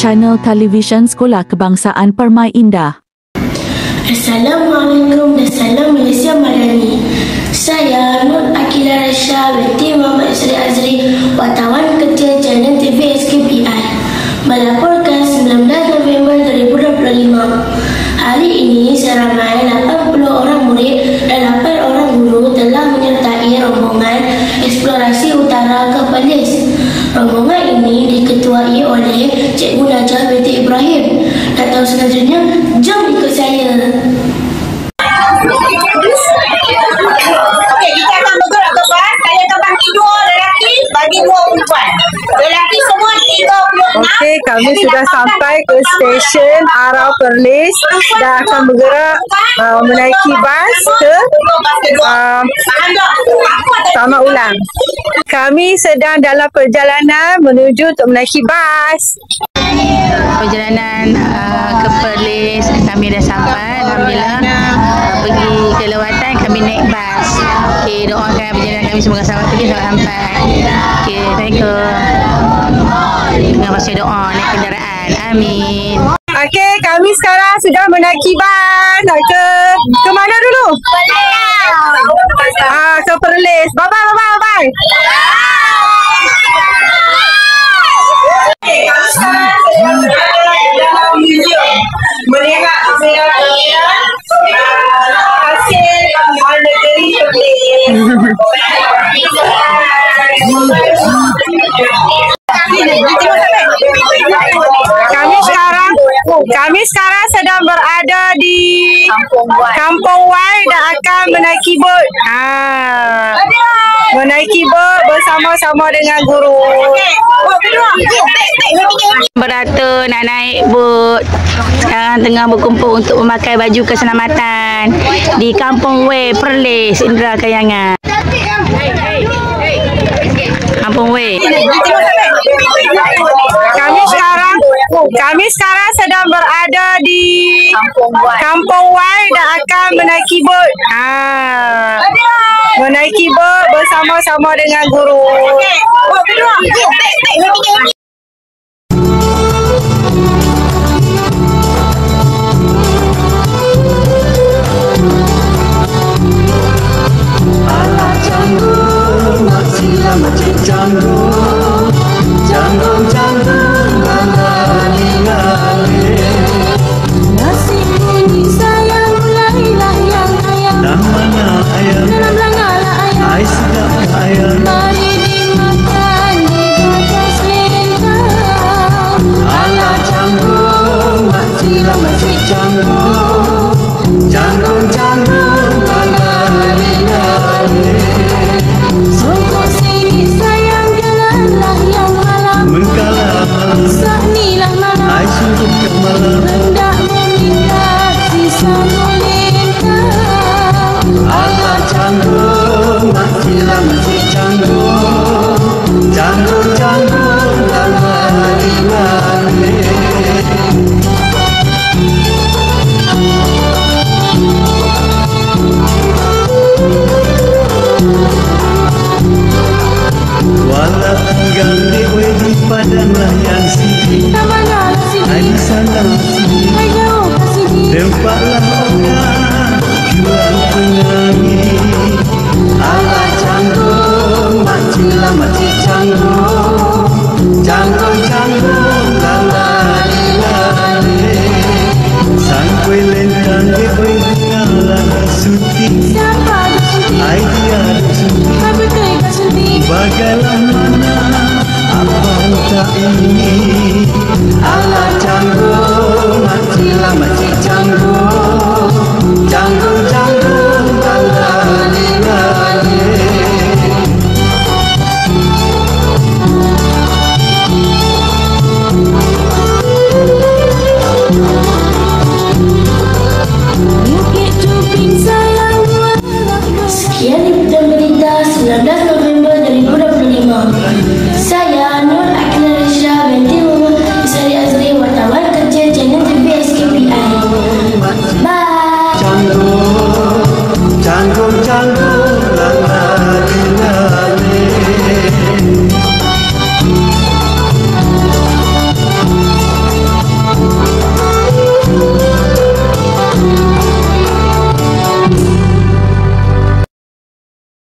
Channel Televisyen Sekolah Kebangsaan Permai Indah. Assalamualaikum dan salam Malaysia Madani. Saya Nur Akila Rasha binti Muhammad Sri Azri, wartawan kecil channel TV SKPI, melaporkan 19 November 2025. Hari ini seramai 80 orang murid dan 8 orang guru telah menyertai rombongan eksplorasi utara ke Perlis. Rombongan ini diketuai oleh Cikgu Najah binti Ibrahim. Tak tahu selanjutnya, jom ikut saya. Okey, kita akan bergerak ke bas. Saya akan bagi 2 lelaki, bagi 2 perempuan. Lelaki semua 36. Okey, kami sudah sampai ke stesen Arau Perlis dan akan bergerak menaiki bas ke Taman Ulang. Kami sedang dalam perjalanan menuju untuk menaiki bas. Perjalanan ke Perlis, kami dah sampai. Alhamdulillah, pergi ke lawatan, kami naik bas. Okey, doakan perjalanan kami semoga selamat pergi sampai sampai. Okey, Assalamualaikum. Dengan baca doa naik kenderaan. Amin. Okey, kami sekarang sudah menaiki bas. Nak ke mana dulu? Ke Perlis. Bye-bye. Kami sekarang sedang berada di dalam museum melihat hasil Bank Negeri Perlis. Kami sekarang sedang berada di Kampung Y dan akan menaiki bot. Menaiki bot bersama-sama dengan guru. Beratur nak naik bot. Sekarang tengah berkumpul untuk memakai baju keselamatan di Kampung W, Perlis, Indra Kayangan. Kampung W. Kami sekarang sedang berada di Kampung Y dan akan menaiki bot. Menaiki bot bersama-sama dengan guru. Tempatlah orang jual penyanyi. Ala canggung, makcik canggung, canggung, lali. Sang kue lentang de kue ngalah suti. Ai dia suti. Bagaimana mana apa tak ini. Ala canggung.